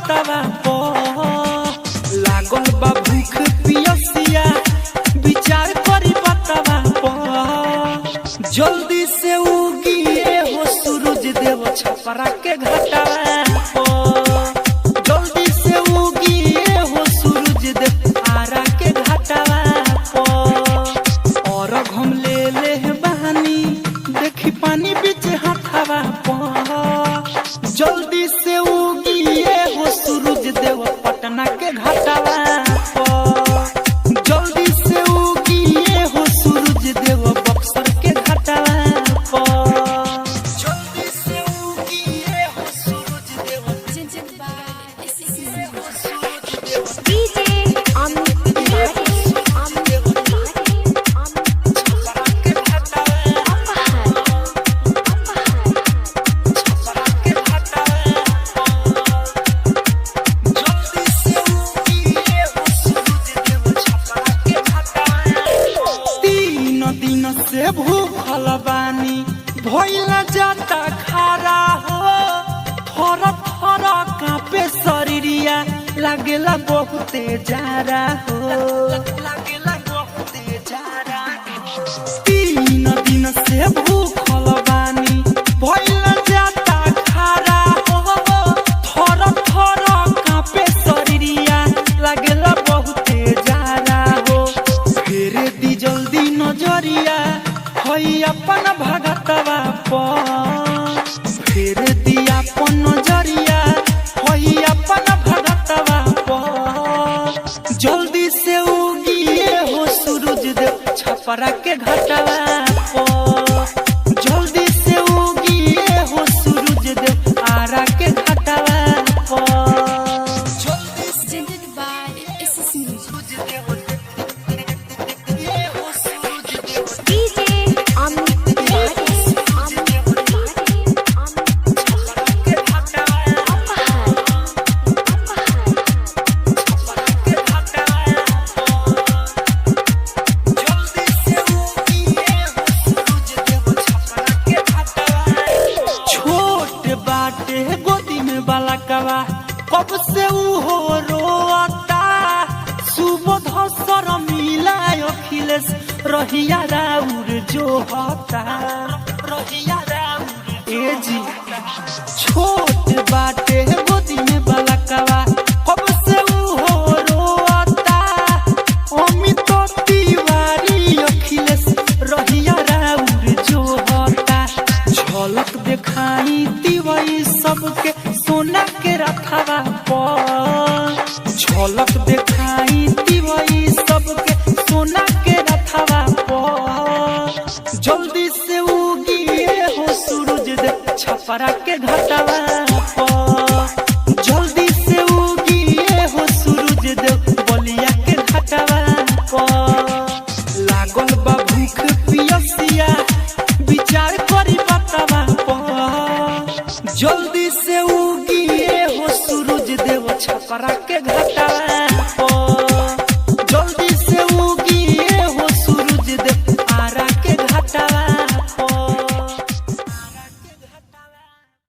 घाटवा पो लागल बा भूख पियसिया विचार करी बतावा पो जल्दी से उगिए हो सूरज देव छपरा के घाटवा पो जल्दी से उगिए हो सूरज देव आरा के घाटवा पो और हम ले बहानी देखी पानी बीच हाथवा पो जल्दी से उगिए हो सूरज देव पटना के घाटवा पो जल्दी से उगिए हो सूरज देव बक्सर के घाटवा पो जल्दी से उगिए हो सूरज देव डीजे अमित से भूखल बानी भइल जाता खारा हो थर थर कांपे शरीरिया लागेला बहुते जारा हो लागेला बहुते जारा 3 दिन से भूखल बानी भइल जाता खारा हो थर थर कांपे शरीरिया लागेला बहुते जारा हो फेरे दी जल्दी नजरिया होई अपन भगतवा पो फेर दिया अपन नजरिया होई अपन भगतवा पो जल्दी से उगिए हो सूरज देव छपरा के घाटवा पो जल्दी से उगिए हो सूरज देव आरा के घाटवा पो जल्दी से डीजे अमित बाटे गोदी में बालकवा कब से हो रोता सुबोध सर मिला अखिलेश रहिया राउर जो होता रहिया राउर ए जी छोट बाटे